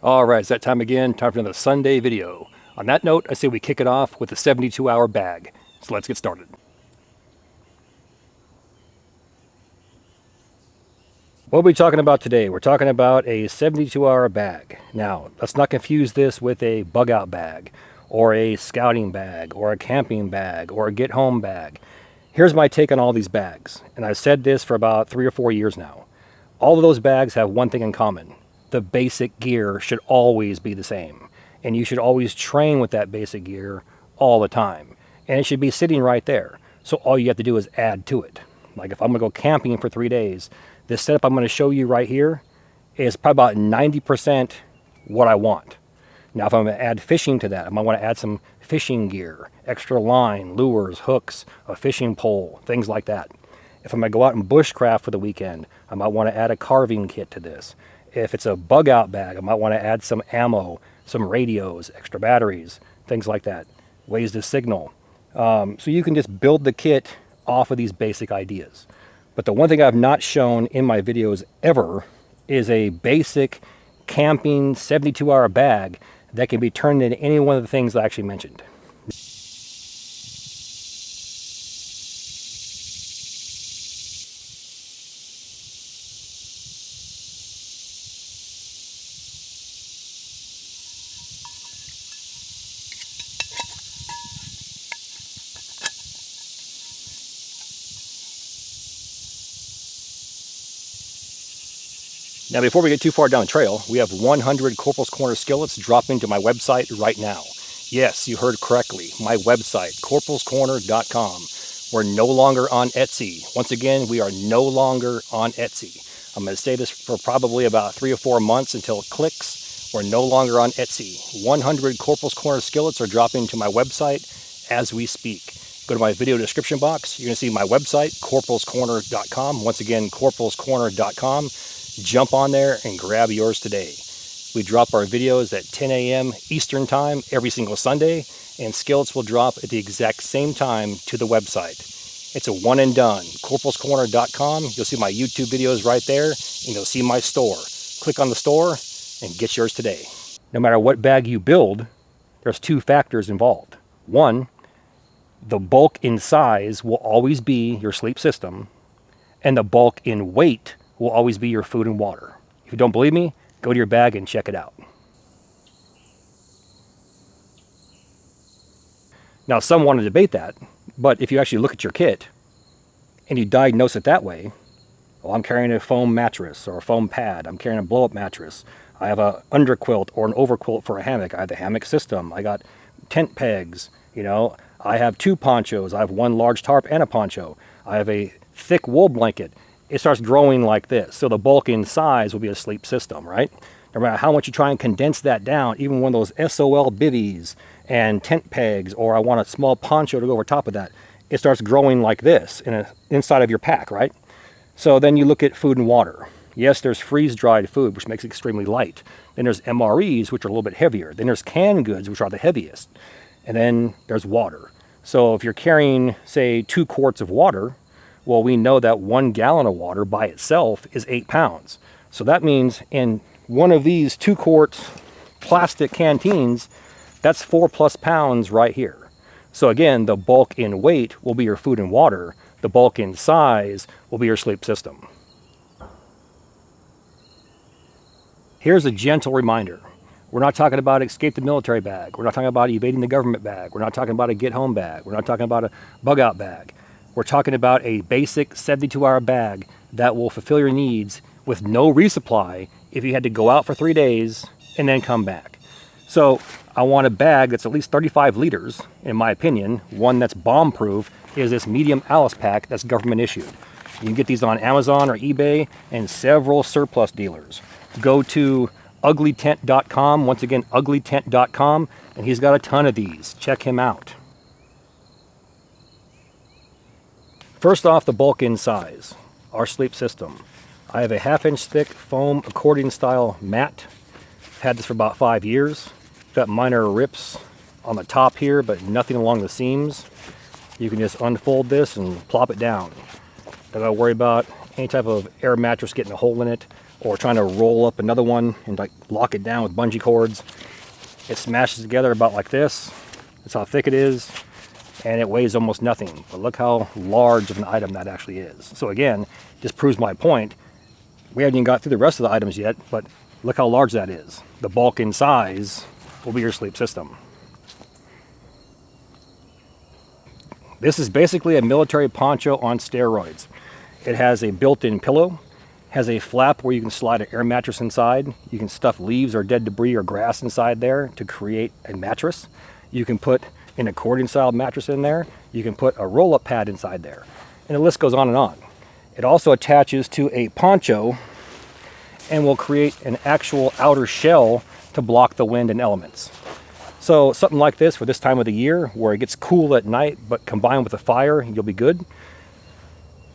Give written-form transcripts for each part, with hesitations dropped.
All right, it's that time again. Time for another Sunday video. On that note, I say we kick it off with the 72-hour bag. So let's get started. What are we talking about today? We're talking about a 72-hour bag. Now, let's not confuse this with a bug-out bag, or a scouting bag, or a camping bag, or a get-home bag. Here's my take on all these bags, and I've said this for about 3 or 4 years now. All of those bags have one thing in common. The basic gear should always be the same, and you should always train with that basic gear all the time, and it should be sitting right there. So all you have to do is add to it. Like if I'm gonna go camping for 3 days, this setup I'm going to show you right here is probably about 90% what I want. Now if I'm going to add fishing to that, I might want to add some fishing gear, extra line, lures, hooks, a fishing pole, things like that. If I'm going to go out and bushcraft for the weekend, I might want to add a carving kit to this. If it's a bug out bag, I might want to add some ammo, some radios, extra batteries, things like that, ways to signal. So you can just build the kit off of these basic ideas. But the one thing I've not shown in my videos ever is a basic camping 72-hour bag that can be turned into any one of the things I actually mentioned. Now, before we get too far down the trail, we have 100 Corporals Corner skillets dropping to my website right now. Yes, you heard correctly. My website, corporalscorner.com. We're no longer on Etsy. Once again, we are no longer on Etsy. I'm going to say this for probably about 3 or 4 months until it clicks. We're no longer on Etsy. 100 Corporals Corner skillets are dropping to my website as we speak. Go to my video description box. You're going to see my website, corporalscorner.com. Once again, corporalscorner.com. Jump on there and grab yours today. We drop our videos at 10 a.m. Eastern Time every single Sunday, and skillets will drop at the exact same time to the website. It's a one and done. Corporalscorner.com. You'll see my YouTube videos right there, and you'll see my store. Click on the store and get yours today. No matter what bag you build, there's 2 factors involved. One, the bulk in size will always be your sleep system, and the bulk in weight will always be your food and water. If you don't believe me, go to your bag and check it out. Now, some want to debate that, but if you actually look at your kit and you diagnose it that way, well, I'm carrying a foam mattress or a foam pad, I'm carrying a blow-up mattress, I have an underquilt or an overquilt for a hammock, I have the hammock system, I got tent pegs, I have 2 ponchos, I have 1 large tarp and a poncho, I have a thick wool blanket. It starts growing like this. So the bulk in size will be a sleep system, right? No matter how much you try and condense that down, even one of those SOL bivvies and tent pegs, or I want a small poncho to go over top of that, it starts growing like this inside of your pack, right? So then you look at food and water. Yes, there's freeze-dried food, which makes it extremely light. Then there's MREs, which are a little bit heavier. Then there's canned goods, which are the heaviest. And then there's water. So if you're carrying, say, 2 quarts of water, well, we know that 1 gallon of water by itself is 8 pounds. So that means in one of these 2-quart plastic canteens, that's 4+ pounds right here. So again, the bulk in weight will be your food and water. The bulk in size will be your sleep system. Here's a gentle reminder. We're not talking about escape the military bag. We're not talking about evading the government bag. We're not talking about a get-home bag. We're not talking about a bug-out bag. We're talking about a basic 72-hour bag that will fulfill your needs with no resupply if you had to go out for 3 days and then come back. So I want a bag that's at least 35 liters, in my opinion. One that's bomb-proof is this medium Alice pack that's government issued. You can get these on Amazon or eBay and several surplus dealers. Go to uglytent.com, once again, uglytent.com, and he's got a ton of these. Check him out. First off, the bulk in size, our sleep system. I have a 1/2-inch thick foam accordion style mat. I've had this for about 5 years. Got minor rips on the top here, but nothing along the seams. You can just unfold this and plop it down. Don't gotta worry about any type of air mattress getting a hole in it, or trying to roll up another one and like lock it down with bungee cords. It smashes together about like this. That's how thick it is, and it weighs almost nothing. But look how large of an item that actually is. So again, just proves my point. We haven't even got through the rest of the items yet, but look how large that is. The bulk in size will be your sleep system. This is basically a military poncho on steroids. It has a built-in pillow, has a flap where you can slide an air mattress inside. You can stuff leaves or dead debris or grass inside there to create a mattress. You can put an accordion style mattress in there. You can put a roll-up pad inside there. And the list goes on and on. It also attaches to a poncho and will create an actual outer shell to block the wind and elements. So something like this for this time of the year where it gets cool at night, but combined with a fire, you'll be good.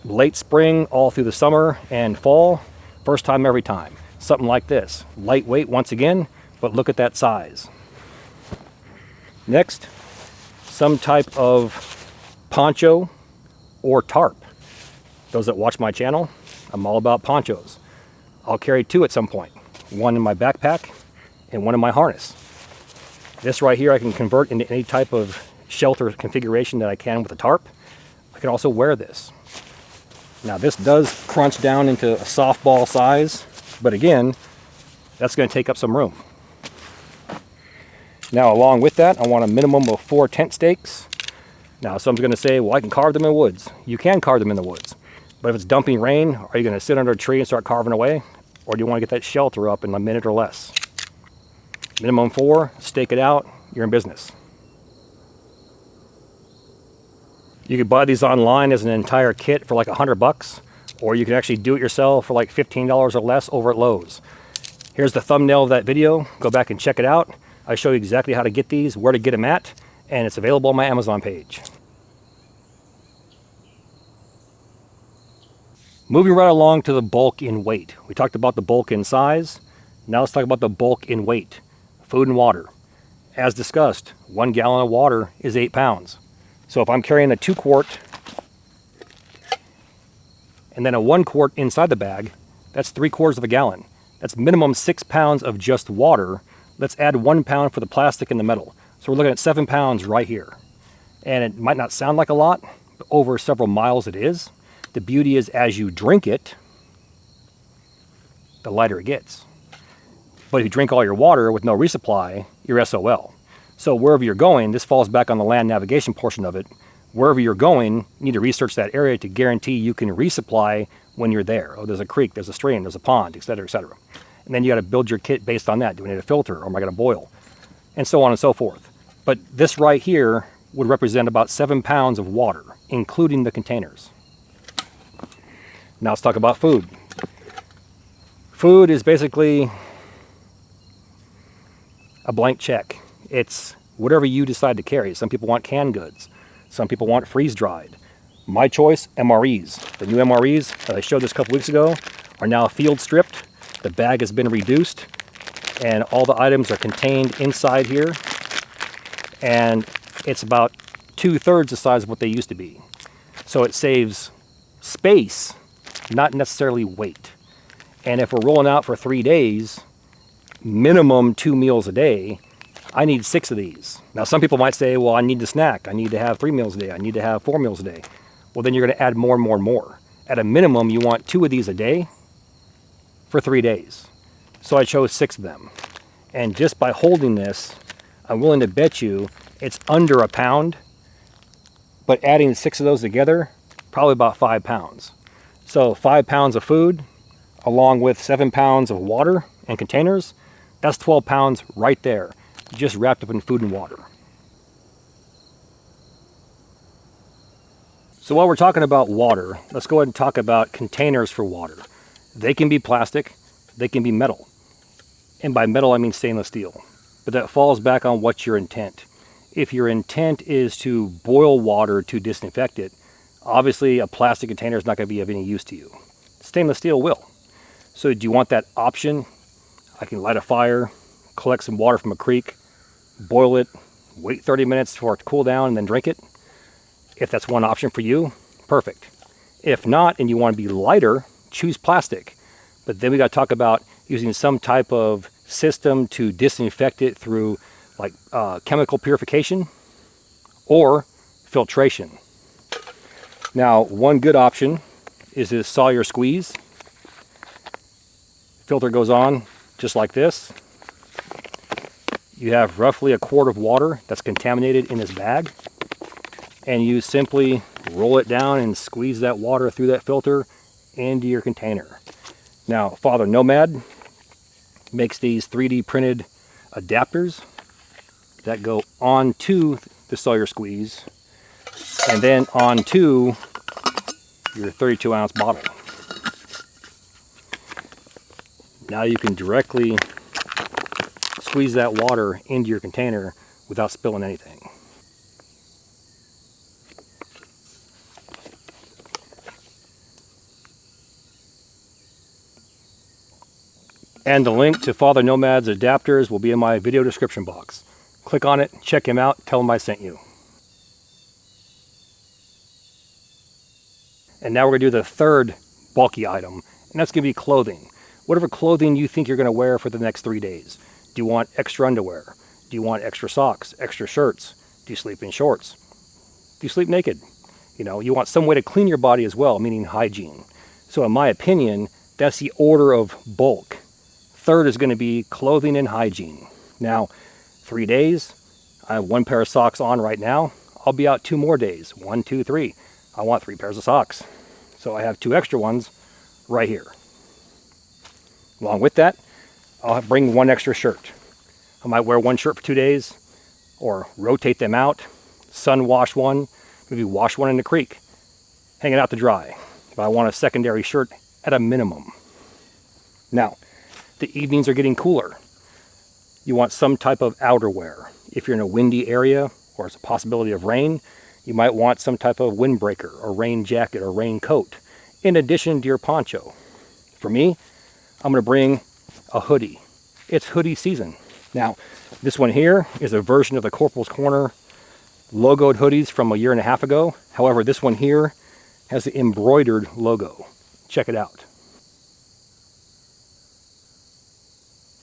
Late spring, all through the summer and fall, first time every time. Something like this. Lightweight once again, but look at that size. Next, some type of poncho or tarp. Those that watch my channel, I'm all about ponchos. I'll carry two at some point. One in my backpack and one in my harness. This right here I can convert into any type of shelter configuration that I can with a tarp. I can also wear this. Now this does crunch down into a softball size, but again, that's going to take up some room. Now along with that, I want a minimum of 4 tent stakes. Now someone's going to say, well, I can carve them in the woods. You can carve them in the woods. But if it's dumping rain, are you going to sit under a tree and start carving away? Or do you want to get that shelter up in a minute or less? Minimum 4, stake it out, you're in business. You could buy these online as an entire kit for like $100, or you can actually do it yourself for like $15 or less over at Lowe's. Here's the thumbnail of that video. Go back and check it out. I show you exactly how to get these, where to get them at, and it's available on my Amazon page. Moving right along to the bulk in weight. We talked about the bulk in size. Now let's talk about the bulk in weight. Food and water. As discussed, 1 gallon of water is 8 pounds. So if I'm carrying a 2 quart and then a 1 quart inside the bag, that's 3/4 of a gallon. That's minimum 6 pounds of just water. Let's add 1 pound for the plastic and the metal. So we're looking at 7 pounds right here. And it might not sound like a lot, but over several miles it is. The beauty is as you drink it, the lighter it gets. But if you drink all your water with no resupply, you're SOL. So wherever you're going, this falls back on the land navigation portion of it. Wherever you're going, you need to research that area to guarantee you can resupply when you're there. Oh, there's a creek, there's a stream, there's a pond, etc., etc. And then you got to build your kit based on that. Do I need a filter, or am I going to boil? And so on and so forth. But this right here would represent about 7 pounds of water, including the containers. Now let's talk about food. Food is basically a blank check. It's whatever you decide to carry. Some people want canned goods. Some people want freeze-dried. My choice, MREs. The new MREs that I showed this a couple weeks ago are now field stripped. The bag has been reduced and all the items are contained inside here. And it's about 2/3 the size of what they used to be. So it saves space, not necessarily weight. And if we're rolling out for 3 days, minimum 2 meals a day, I need 6 of these. Now some people might say, well, I need to snack. I need to have 3 meals a day. I need to have 4 meals a day. Well, then you're going to add more and more and more. At a minimum, you want 2 of these a day for 3 days. So I chose 6 of them. And just by holding this, I'm willing to bet you it's under a pound, but adding 6 of those together, probably about 5 pounds. So 5 pounds of food, along with 7 pounds of water and containers, that's 12 pounds right there, just wrapped up in food and water. So while we're talking about water, let's go ahead and talk about containers for water. They can be plastic, they can be metal. And by metal, I mean stainless steel. But that falls back on what's your intent. If your intent is to boil water to disinfect it, obviously a plastic container is not going to be of any use to you. Stainless steel will. So do you want that option? I can light a fire, collect some water from a creek, boil it, wait 30 minutes for it to cool down and then drink it. If that's one option for you, perfect. If not, and you want to be lighter, choose plastic. But then we got to talk about using some type of system to disinfect it through like chemical purification or filtration. Now, one good option is this Sawyer squeeze. Filter goes on just like this. You have roughly a quart of water that's contaminated in this bag, and you simply roll it down and squeeze that water through that filter into your container. Now, Father Nomad makes these 3D printed adapters that go onto the Sawyer squeeze and then onto your 32-ounce bottle. Now you can directly squeeze that water into your container without spilling anything. And the link to Father Nomad's adapters will be in my video description box. Click on it, check him out, tell him I sent you. And now we're going to do the third bulky item, and that's going to be clothing. Whatever clothing you think you're going to wear for the next 3 days. Do you want extra underwear? Do you want extra socks, extra shirts? Do you sleep in shorts? Do you sleep naked? You know, you want some way to clean your body as well, meaning hygiene. So in my opinion, that's the order of bulk. Third is going to be clothing and hygiene. Now, 3 days, I have 1 pair of socks on right now. I'll be out 2 more days. 1, 2, 3. I want 3 pairs of socks. So I have 2 extra ones right here. Along with that, I'll bring 1 extra shirt. I might wear 1 shirt for 2 days, or rotate them out, sun wash one, maybe wash one in the creek, hang it out to dry. But I want a secondary shirt at a minimum. Now, the evenings are getting cooler. You want some type of outerwear. If you're in a windy area or it's a possibility of rain, you might want some type of windbreaker or rain jacket or rain coat in addition to your poncho. For me, I'm going to bring a hoodie. It's hoodie season. Now, this one here is a version of the Corporals Corner logoed hoodies from a 1.5 years ago. However, this one here has the embroidered logo. Check it out.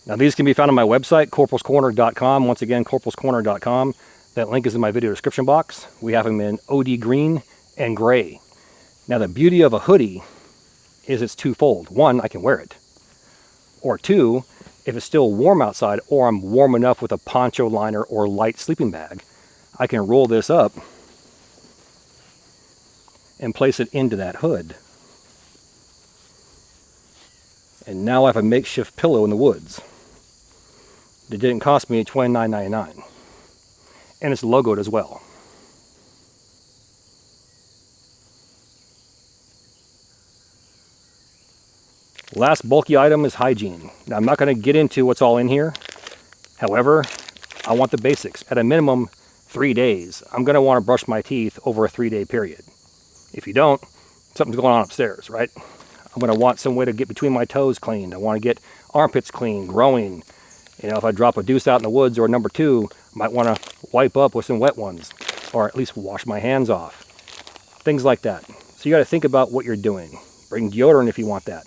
Now, these can be found on my website, corporalscorner.com. Once again, corporalscorner.com. That link is in my video description box. We have them in OD green and gray. Now, the beauty of a hoodie is it's twofold. 1, I can wear it. Or 2, if it's still warm outside or I'm warm enough with a poncho liner or light sleeping bag, I can roll this up and place it into that hood. And now I have a makeshift pillow in the woods. It didn't cost me $29.99. And it's logoed as well. Last bulky item is hygiene. Now, I'm not going to get into what's all in here. However, I want the basics. At a minimum, 3 days. I'm going to want to brush my teeth over a 3-day period. If you don't, something's going on upstairs, right? I'm going to want some way to get between my toes cleaned. I want to get armpits clean, growing. You know, if I drop a deuce out in the woods or number 2, I might want to wipe up with some wet ones, or at least wash my hands off. Things like that. So you got to think about what you're doing. Bring deodorant if you want that.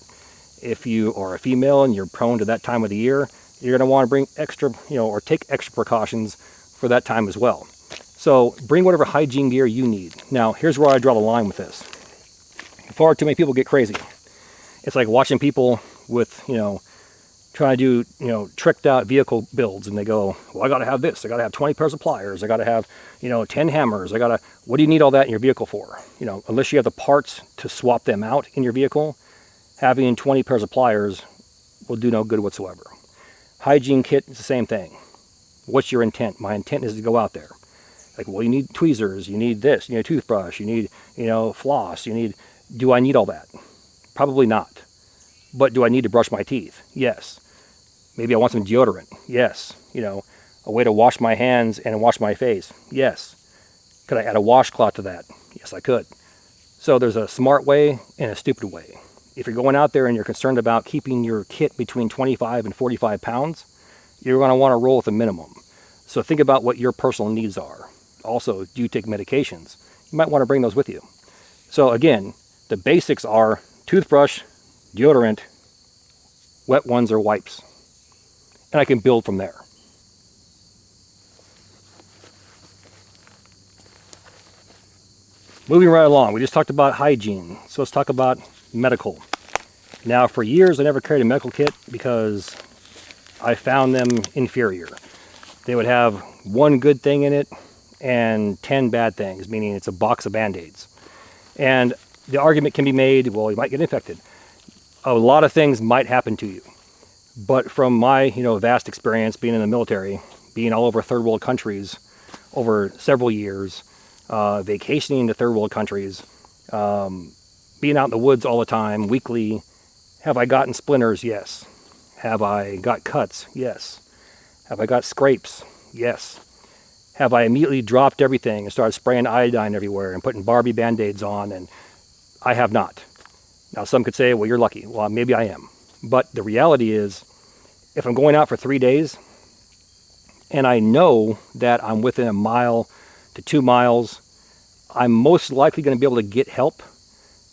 If you are a female and you're prone to that time of the year, you're going to want to bring extra, or take extra precautions for that time as well. So bring whatever hygiene gear you need. Now, here's where I draw the line with this. Far too many people get crazy. It's like watching people with, trying to do, tricked out vehicle builds, and they go, well, I got to have this. I got to have 20 pairs of pliers. I got to have, 10 hammers. What do you need all that in your vehicle for? Unless you have the parts to swap them out in your vehicle, having 20 pairs of pliers will do no good whatsoever. Hygiene kit is the same thing. What's your intent? My intent is to go out there. Like, well, you need tweezers, you need this, you need a toothbrush, you need, floss, do I need all that? Probably not. But do I need to brush my teeth? Yes. Maybe I want some deodorant. Yes. A way to wash my hands and wash my face. Yes. Could I add a washcloth to that? Yes, I could. So there's a smart way and a stupid way. If you're going out there and you're concerned about keeping your kit between 25 and 45 pounds, you're going to want to roll with a minimum. So think about what your personal needs are. Also, do you take medications? You might want to bring those with you. So again, the basics are toothbrush, deodorant, wet ones are wipes. And I can build from there. Moving right along, we just talked about hygiene, so let's talk about medical. Now, for years I never carried a medical kit because I found them inferior. They would have one good thing in it and 10 bad things, meaning it's a box of Band-Aids. And the argument can be made, well, you might get infected. A lot of things might happen to you. But from my vast experience being in the military, being all over third world countries over several years, vacationing to third world countries, being out in the woods all the time, weekly. Have I gotten splinters? Yes. Have I got cuts? Yes. Have I got scrapes? Yes. Have I immediately dropped everything and started spraying iodine everywhere and putting Barbie Band-Aids on? And I have not. Now some could say, well, you're lucky. Well, maybe I am. But the reality is, if I'm going out for 3 days and I know that I'm within 1 mile to 2 miles, I'm most likely going to be able to get help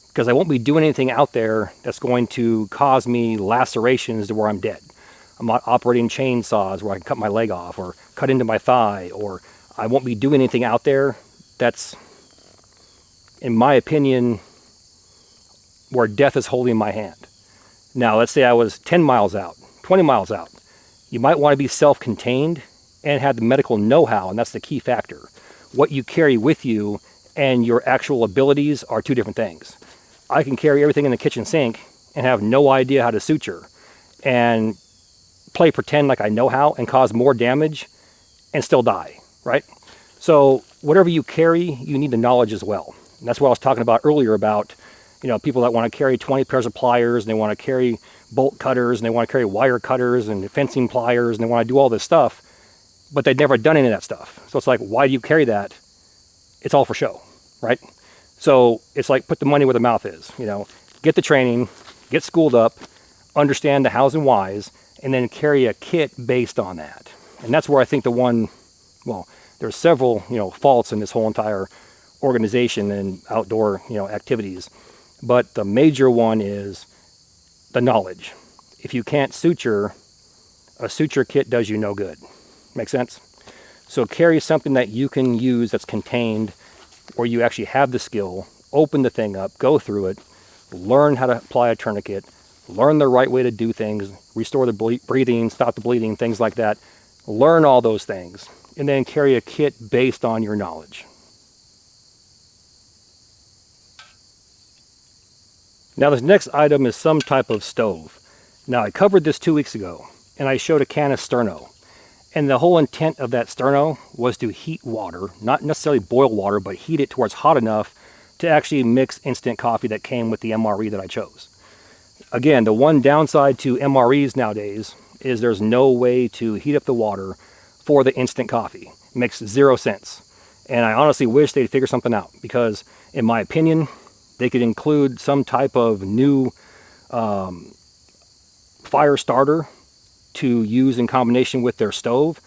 because I won't be doing anything out there that's going to cause me lacerations to where I'm dead. I'm not operating chainsaws where I can cut my leg off or cut into my thigh, or I won't be doing anything out there that's, in my opinion, where death is holding my hand. Now, let's say I was 10 miles out, 20 miles out. You might want to be self-contained and have the medical know-how, and that's the key factor. What you carry with you and your actual abilities are two different things. I can carry everything in the kitchen sink and have no idea how to suture and play pretend like I know how and cause more damage and still die, right? So whatever you carry, you need the knowledge as well. And that's what I was talking about earlier about, people that want to carry 20 pairs of pliers and they want to carry bolt cutters and they want to carry wire cutters and fencing pliers and they want to do all this stuff, but they've never done any of that stuff. So it's like, why do you carry that? It's all for show, right? So it's like, put the money where the mouth is, get the training, get schooled up, understand the hows and whys, and then carry a kit based on that. And that's where I think there's several, faults in this whole entire organization and outdoor, activities. But the major one is the knowledge. If you can't suture, a suture kit does you no good. Make sense? So carry something that you can use that's contained, where you actually have the skill, open the thing up, go through it, learn how to apply a tourniquet, learn the right way to do things, restore the breathing, stop the bleeding, things like that. Learn all those things, and then carry a kit based on your knowledge. Now this next item is some type of stove. Now I covered this 2 weeks ago, and I showed a can of sterno. And the whole intent of that sterno was to heat water, not necessarily boil water, but heat it to where it's hot enough to actually mix instant coffee that came with the MRE that I chose. Again, the one downside to MREs nowadays is there's no way to heat up the water for the instant coffee. It makes 0 sense. And I honestly wish they'd figure something out, because in my opinion, they could include some type of new fire starter to use in combination with their stove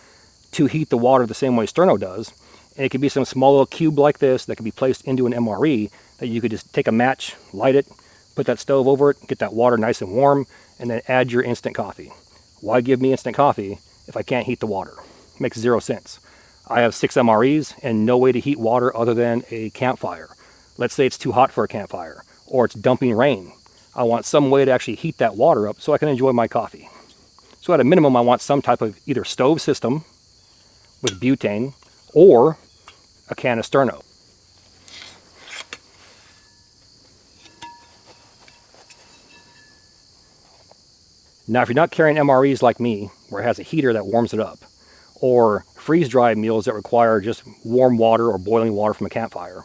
to heat the water the same way sterno does. And it could be some small little cube like this that could be placed into an MRE that you could just take a match, light it, put that stove over it, get that water nice and warm, and then add your instant coffee. Why give me instant coffee if I can't heat the water? It makes 0 sense. I have 6 MREs and no way to heat water other than a campfire. Let's say it's too hot for a campfire, or it's dumping rain. I want some way to actually heat that water up so I can enjoy my coffee. So at a minimum, I want some type of either stove system with butane or a can of sterno. Now, if you're not carrying MREs like me, where it has a heater that warms it up, or freeze-dried meals that require just warm water or boiling water from a campfire,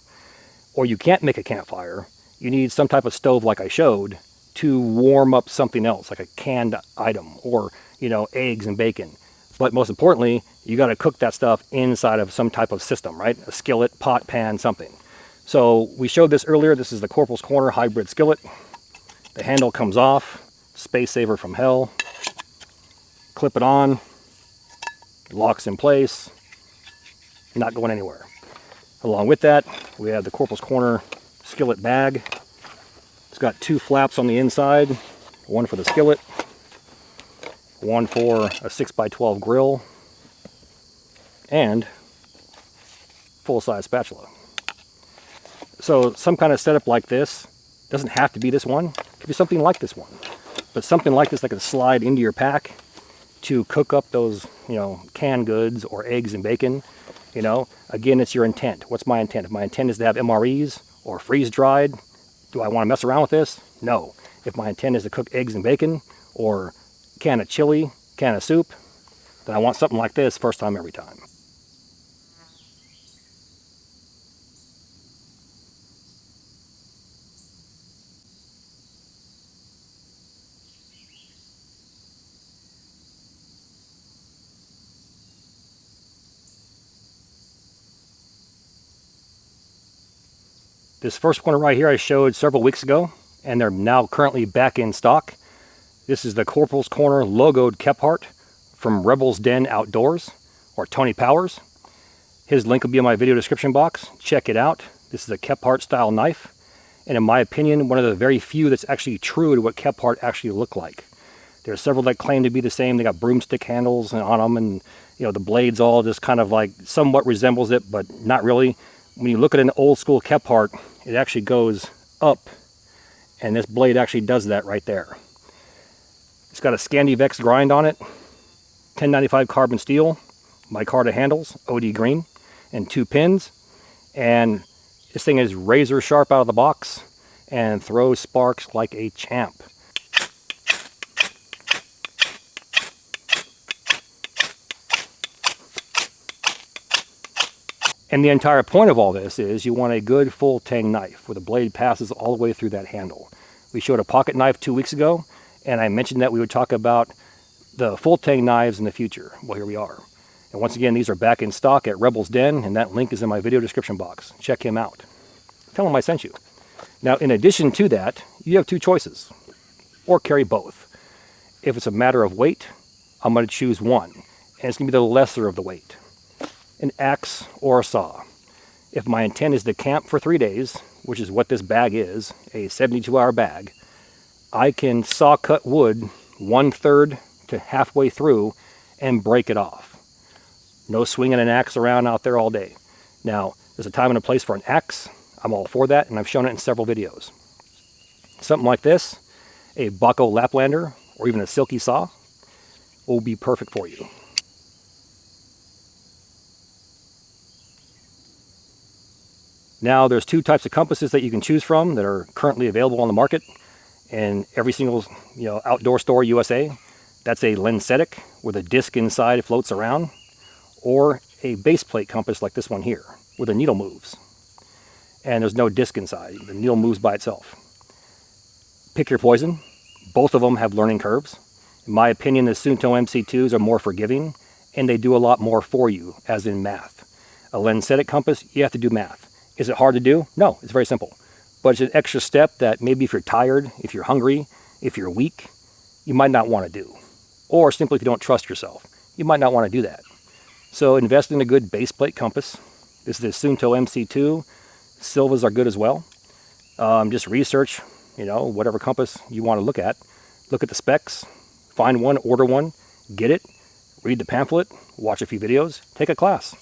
or you can't make a campfire, you need some type of stove like I showed to warm up something else, like a canned item, or eggs and bacon. But most importantly, you got to cook that stuff inside of some type of system, right? A skillet, pot, pan, something. So we showed this earlier. This is the Corporals Corner hybrid skillet. The handle comes off, space saver from hell. Clip it on, locks in place, not going anywhere. Along with that, we have the Corporals Corner skillet bag. It's got 2 flaps on the inside one for the skillet, one for a 6x12 grill, and full-size spatula. So some kind of setup like this doesn't have to be this one. It could be something like this one. But something like this that can slide into your pack to cook up those, canned goods or eggs and bacon. Again, it's your intent. What's my intent? If my intent is to have MREs or freeze-dried, do I want to mess around with this? No. If my intent is to cook eggs and bacon or can of chili, can of soup, then I want something like this first time every time. This first one right here I showed several weeks ago, and they're now currently back in stock. This is the Corporals Corner logoed Kephart from Rebel's Den Outdoors, or Tony Powers. His link will be in my video description box. Check it out. This is a Kephart style knife, and in my opinion, one of the very few that's actually true to what Kephart actually look like. There's several that claim to be the same. They got broomstick handles on them, and the blades all just kind of like somewhat resembles it, but not really. When you look at an old school Kephart, it actually goes up, and this blade actually does that right there. It's got a Scandivex grind on it, 1095 carbon steel, micarta handles, OD green, and 2 pins. And this thing is razor sharp out of the box and throws sparks like a champ. And the entire point of all this is you want a good full tang knife where the blade passes all the way through that handle. We showed a pocket knife 2 weeks ago, and I mentioned that we would talk about the full tang knives in the future. Well, here we are. And once again, these are back in stock at Rebel's Den, and that link is in my video description box. Check him out. Tell him I sent you. Now, in addition to that, you have 2 choices, or carry both. If it's a matter of weight, I'm going to choose one, and it's going to be the lesser of the weight. An axe or a saw. If my intent is to camp for 3 days, which is what this bag is, a 72-hour bag, I can saw cut wood 1/3 to halfway through and break it off. No swinging an axe around out there all day. Now, there's a time and a place for an axe. I'm all for that, and I've shown it in several videos. Something like this, a Baco Laplander, or even a silky saw, will be perfect for you. Now, there's 2 types of compasses that you can choose from that are currently available on the market in every single outdoor store USA. That's a lensetic where the disc inside floats around, or a base plate compass like this one here where the needle moves and there's no disc inside. The needle moves by itself. Pick your poison. Both of them have learning curves. In my opinion, the Suunto MC2s are more forgiving, and they do a lot more for you, as in math. A lensetic compass, you have to do math. Is it hard to do? No, it's very simple. But it's an extra step that maybe if you're tired, if you're hungry, if you're weak, you might not want to do. Or simply if you don't trust yourself, you might not want to do that. So invest in a good base plate compass. This is the Suunto MC2. Silvas are good as well. Just research, whatever compass you want to look at. Look at the specs, find one, order one, get it, read the pamphlet, watch a few videos, take a class,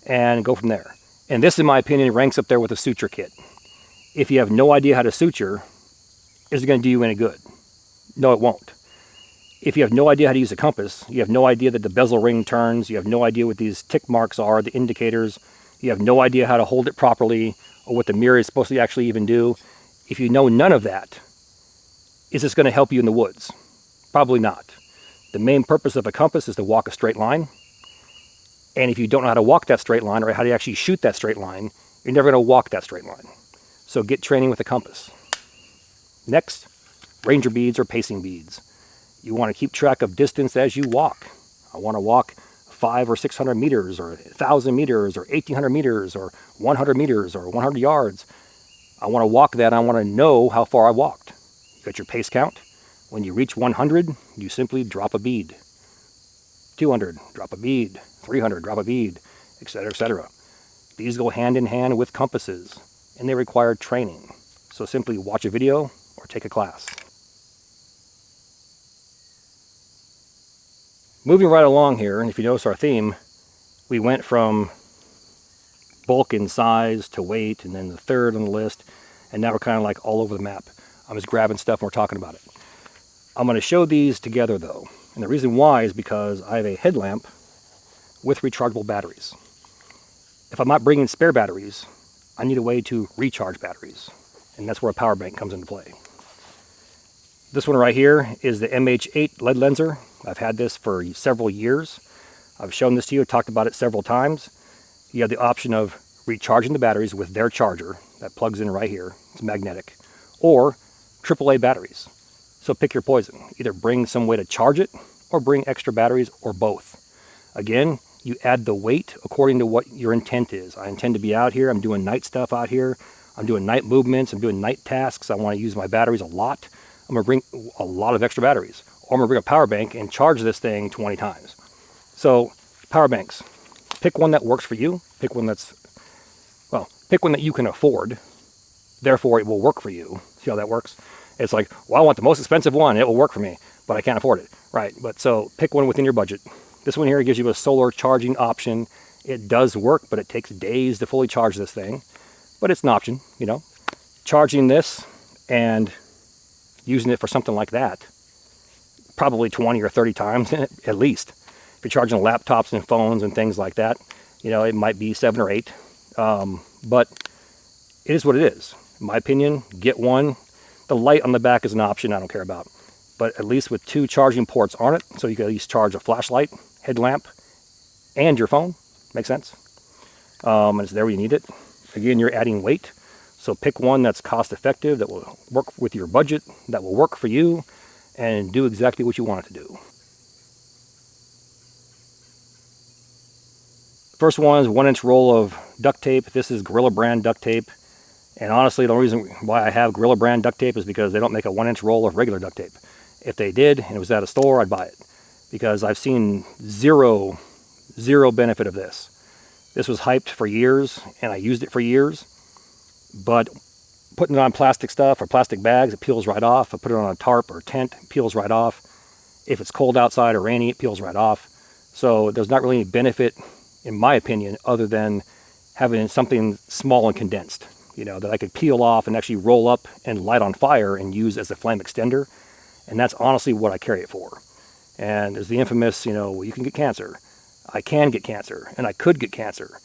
and go from there. And this, in my opinion, ranks up there with a suture kit. If you have no idea how to suture, is it going to do you any good? No, it won't. If you have no idea how to use a compass, you have no idea that the bezel ring turns, you have no idea what these tick marks are, the indicators, you have no idea how to hold it properly, or what the mirror is supposed to actually even do. If you know none of that, is this going to help you in the woods? Probably not. The main purpose of a compass is to walk a straight line. And if you don't know how to walk that straight line, or how to actually shoot that straight line, you're never going to walk that straight line. So get training with a compass. Next, ranger beads or pacing beads. You want to keep track of distance as you walk. I want to walk 500 or 600 meters, or 1,000 meters, or 1,800 meters, or 100 meters, or 100 yards. I want to walk that. I want to know how far I walked. You got your pace count. When you reach 100, you simply drop a bead. 200, drop a bead. 300, drop a bead, etc., etc. These go hand in hand with compasses, and they require training. So simply watch a video or take a class. Moving right along here, and if you notice our theme, we went from bulk in size to weight, and then the third on the list, and now we're kind of like all over the map. I'm just grabbing stuff and we're talking about it. I'm going to show these together though, and the reason why is because I have a headlamp with rechargeable batteries. If I'm not bringing spare batteries, I need a way to recharge batteries, and that's where a power bank comes into play. This one right here is the MH8 lead lenser. I've had this for several years. I've shown this to you, talked about it several times. You have the option of recharging the batteries with their charger that plugs in right here. It's magnetic. Or AAA batteries. So pick your poison. Either bring some way to charge it or bring extra batteries or both. Again, you add the weight according to what your intent is. I intend to be out here. I'm doing night stuff out here. I'm doing night movements. I'm doing night tasks. I want to use my batteries a lot. I'm going to bring a lot of extra batteries. Or I'm going to bring a power bank and charge this thing 20 times. So, power banks. Pick one that works for you. Pick one pick one that you can afford. Therefore, it will work for you. See how that works? It's like, well, I want the most expensive one. It will work for me, but I can't afford it. Right, but so pick one within your budget. This one here gives you a solar charging option. It does work, but it takes days to fully charge this thing. But it's an option, you know. Charging this and using it for something like that, probably 20 or 30 times at least. If you're charging laptops and phones and things like that, you know, it might be 7 or 8. But it is what it is. In my opinion, get one. The light on the back is an option I don't care about. But at least with 2 charging ports on it, so you can at least charge a flashlight, headlamp, and your phone. Makes sense? And it's there when you need it. Again, you're adding weight. So pick one that's cost effective, that will work with your budget, that will work for you, and do exactly what you want it to do. First one is 1-inch roll of duct tape. This is Gorilla brand duct tape. And honestly, the reason why I have Gorilla brand duct tape is because they don't make a 1-inch roll of regular duct tape. If they did, and it was at a store, I'd buy it. Because I've seen zero benefit of this. This was hyped for years, and I used it for years. But putting it on plastic stuff or plastic bags, it peels right off. I put it on a tarp or tent, it peels right off. If it's cold outside or rainy, it peels right off. So there's not really any benefit, in my opinion, other than having something small and condensed, you know, that I could peel off and actually roll up and light on fire and use as a flame extender. And that's honestly what I carry it for. And there's the infamous, you know, well, you can get cancer. I can get cancer, and I could get cancer,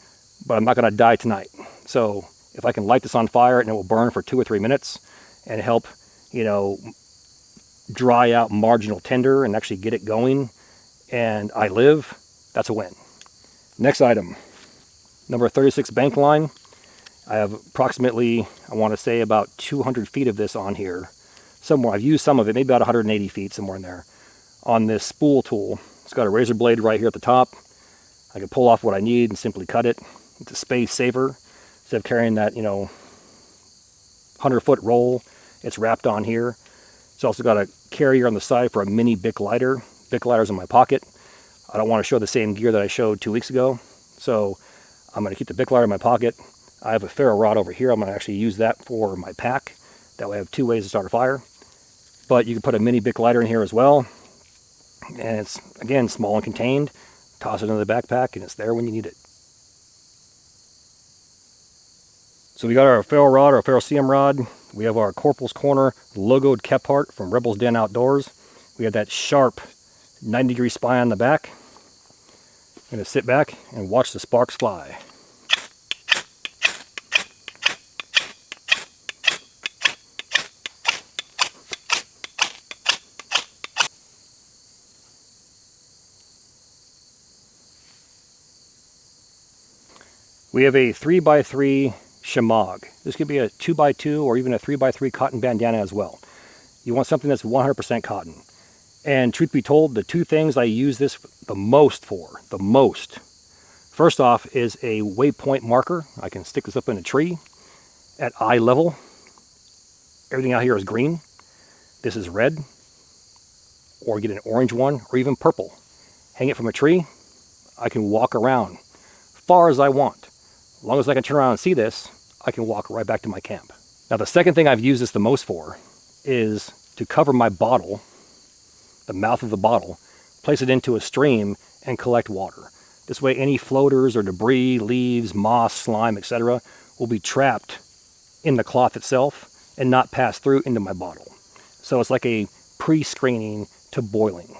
but I'm not going to die tonight. So if I can light this on fire and it will burn for 2 or 3 minutes and help, you know, dry out marginal tinder and actually get it going, and I live, that's a win. Next item, number 36 bank line. I have approximately, I want to say about 200 feet of this on here. Somewhere, I've used some of it, maybe about 180 feet, somewhere in there, on this spool tool. It's got a razor blade right here at the top. I can pull off what I need and simply cut it. It's a space saver. Instead of carrying that, you know, 100-foot roll, it's wrapped on here. It's also got a carrier on the side for a mini Bic lighter. Bic lighter's in my pocket. I don't want to show the same gear that I showed 2 weeks ago, so I'm going to keep the Bic lighter in my pocket. I have a ferro rod over here. I'm going to actually use that for my pack. That way I have 2 ways to start a fire. But you can put a mini Bic lighter in here as well. And it's, again, small and contained. Toss it into the backpack and it's there when you need it. So we got our ferro rod, our ferrocerium rod. We have our Corporals Corner logoed Kephart from Rebel's Den Outdoors. We have that sharp 90-degree spine on the back. I'm going to sit back and watch the sparks fly. We have a 3x3 shemagh. This could be a 2x2 or even a 3x3 cotton bandana as well. You want something that's 100% cotton. And truth be told, the 2 things I use this the most for, first off is a waypoint marker. I can stick this up in a tree at eye level. Everything out here is green. This is red, or get an orange one, or even purple. Hang it from a tree. I can walk around far as I want. As long as I can turn around and see this, I can walk right back to my camp. Now the second thing I've used this the most for is to cover my bottle, the mouth of the bottle, place it into a stream, and collect water. This way any floaters or debris, leaves, moss, slime, etc. will be trapped in the cloth itself and not pass through into my bottle. So it's like a pre-screening to boiling.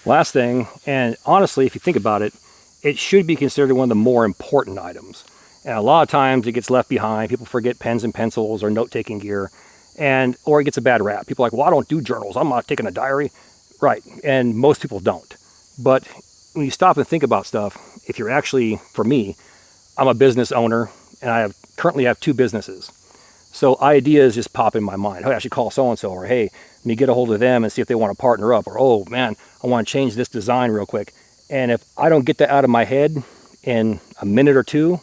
Last thing, and honestly, if you think about it, it should be considered one of the more important items. And a lot of times it gets left behind. People forget pens and pencils or note-taking gear, or it gets a bad rap. People are like, well, I don't do journals. I'm not taking a diary. Right, and most people don't. But when you stop and think about stuff, if you're actually, for me, I'm a business owner, and I currently have 2 businesses. So ideas just pop in my mind. Hey, I should call so-and-so, or hey, let me get a hold of them and see if they want to partner up, or oh man, I want to change this design real quick. And if I don't get that out of my head in a minute or 2,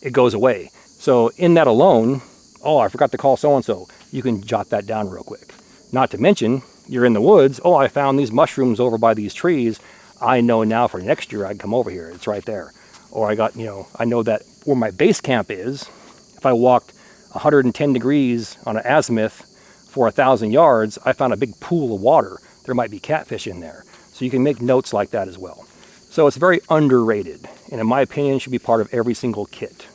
it goes away. So in that alone, oh, I forgot to call so-and-so, you can jot that down real quick. Not to mention, you're in the woods, oh, I found these mushrooms over by these trees. I know now for next year I can come over here, it's right there. Or I got, I know that where my base camp is, if I walked 110 degrees on an azimuth for 1,000 yards, I found a big pool of water. There might be catfish in there. So you can make notes like that as well. So it's very underrated, and in my opinion, should be part of every single kit.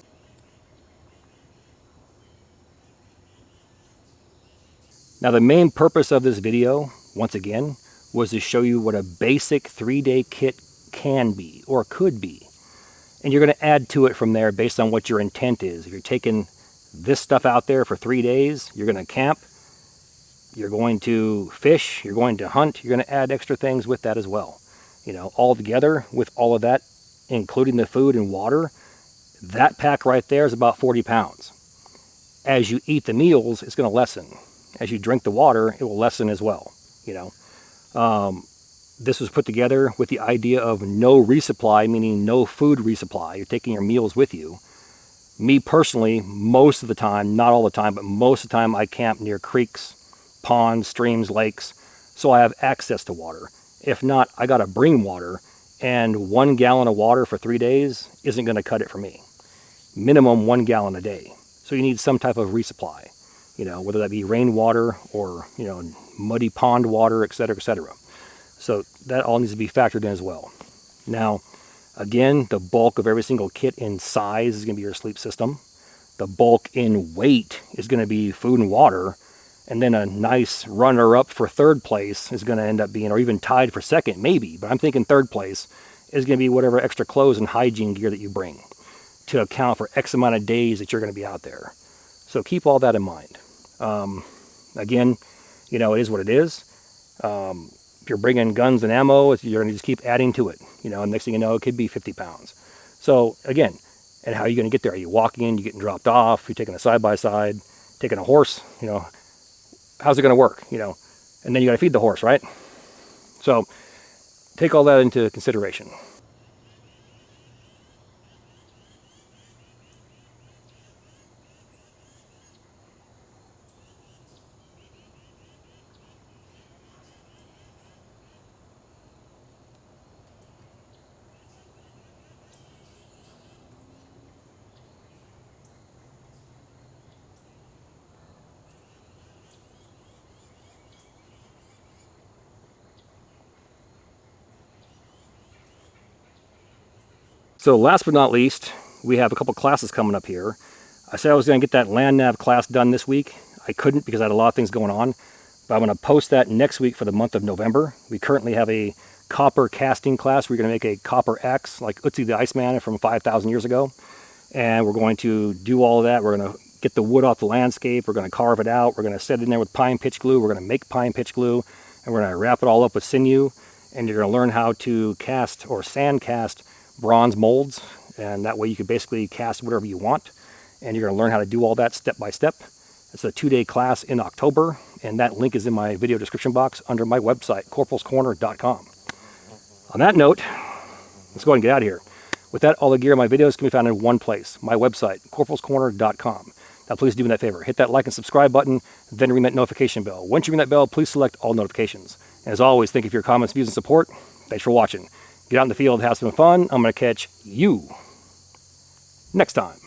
Now the main purpose of this video, once again, was to show you what a basic 3-day kit can be, or could be. And you're going to add to it from there based on what your intent is. If you're taking this stuff out there for 3 days, you're going to camp, you're going to fish, you're going to hunt, you're going to add extra things with that as well. All together with all of that, including the food and water, that pack right there is about 40 pounds. As you eat the meals, it's going to lessen. As you drink the water, it will lessen as well. This was put together with the idea of no resupply, meaning no food resupply. You're taking your meals with you. Me personally, most of the time, not all the time, but most of the time I camp near creeks, ponds, streams, lakes, so I have access to water. If not, I gotta bring water, and 1 gallon of water for 3 days isn't gonna cut it for me. Minimum 1 gallon a day. So you need some type of resupply, whether that be rainwater or, muddy pond water, etc., etc. So that all needs to be factored in as well. Now, again, the bulk of every single kit in size is going to be your sleep system. The bulk in weight is going to be food and water. And then a nice runner-up for 3rd place is going to end up being, or even tied for 2nd, maybe. But I'm thinking 3rd place is going to be whatever extra clothes and hygiene gear that you bring to account for X amount of days that you're going to be out there. So keep all that in mind. Again, it is what it is. If you're bringing guns and ammo, you're going to just keep adding to it. And next thing you know, it could be 50 pounds. So again, and how are you going to get there? Are you walking? You getting dropped off? You're taking a side-by-side? Taking a horse? How's it going to work? And then you got to feed the horse, right? So take all that into consideration. So last but not least, we have a couple classes coming up here. I said I was going to get that land nav class done this week. I couldn't because I had a lot of things going on, but I'm going to post that next week for the month of November. We currently have a copper casting class. We're going to make a copper axe like Ötzi the Iceman from 5,000 years ago. And we're going to do all of that. We're going to get the wood off the landscape. We're going to carve it out. We're going to set it in there with pine pitch glue. We're going to make pine pitch glue, and we're going to wrap it all up with sinew. And you're going to learn how to cast or sand cast bronze molds, and that way you can basically cast whatever you want, and you're going to learn how to do all that step by step. It's a 2-day class in October, and that link is in my video description box under my website, corporalscorner.com. On that note, let's go ahead and get out of here. With that, all the gear in my videos can be found in one place, my website, corporalscorner.com. Now please do me that favor, hit that like and subscribe button, then ring that notification bell. Once you ring that bell, please select all notifications. And as always, thank you for your comments, views, and support. Thanks for watching. Get out in the field, have some fun. I'm going to catch you next time.